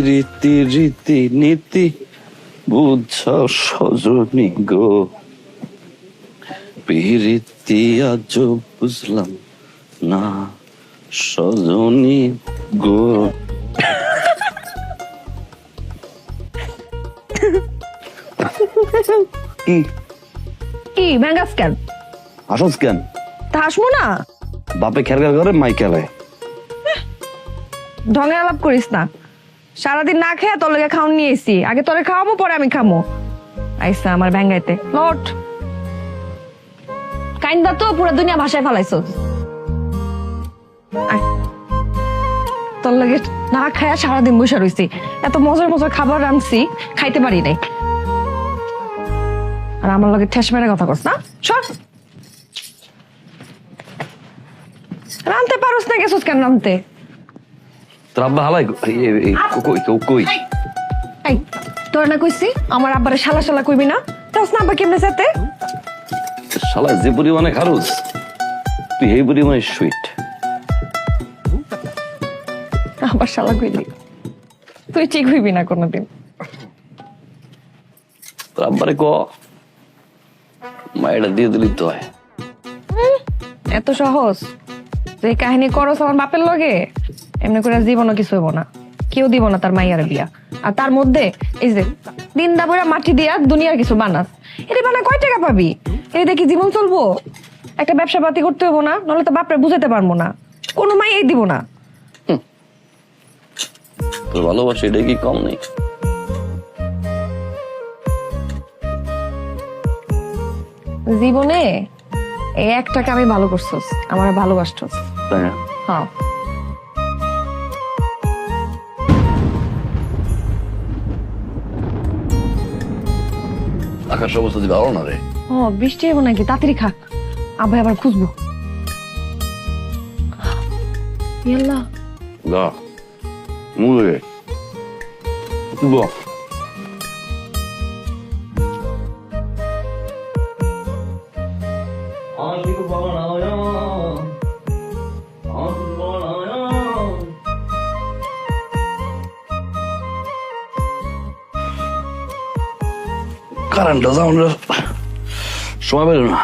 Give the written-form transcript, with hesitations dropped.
রীতি রীতি নীতি বুঝ সজনী গো, প্রীতি আজ বুঝলাম না সজনী গো। কি কি ব্যাঙ্গাস কেন? হাসস কেন? তা হাসমো না। বাপে খেরগার করে মাই খেলে। ঢঙে আলাপ করিস না। সারাদিন না খেয়ে তোর লগে খাওন নিয়ে এসি, আগে তোরে খাওয়াবো পরে আমি খামো। আইসা আমার ব্যাঙ্গাইতে লট কাইন্দা তো পুরো দুনিয়া ভাষায় ফেলাইছো। তোর লগে না খায়া সারাদিন বসে রইছি, এত মজার মজার খাবার রাঁধছি খাইতে পারি নাই, আর আমার লগে ঠেস মেরে কথা কস না। সর, রানতে পারোস না, গেছস কেন রানতে? তোর আব্বা হালাই কই? এই তোর না কইছি আমার আব্বারে শালা শালা কইবি না, তোস না আব্বা কেমনে যেতে? শালা যে পরিমাণে খারুস তুই এই পরিমাণে সুইট। আবার শালা কইলি, তুই ঠিক হইবি না কোনোদিন। তোর আব্বারে ক মায়েরা দিয়ে দিলি তো হয়। এত সহজ যে কাহিনী করস আমার বাপের লগে, এমনি করে জীবনও কিছু হইব না, কেউ দিব না তার মাইয়ার বিয়া। আর তার মধ্যে এই যে দিন দাবরা মাটি দিয়া দুনিয়ার কিছু বানাস, এটা বানা কয় টাকা পাবি? এই দেখি জীবন চলবো? একটা ব্যবসা পাতি করতে হবো না, নাহলে তো বাপরে বুঝাতে পারবো না, কোনো মাইয়াই দিব না। তোর ভালোবাসা এটা কি কম নেই? জীবনে এই একটাকে আমি ভালো করছস, আমার ভালোবাসছস। তাই না? হ্যাঁ, আকাশ অবস্থা দিবে ভালো না রে। ও বৃষ্টি হবো নাকি? তাড়াতাড়ি খাক, আবার আবার খুঁজবো। ইয়াল্লাহ, গা মুলে বো কারেন্টটা যাওয়ার সময় পেল না।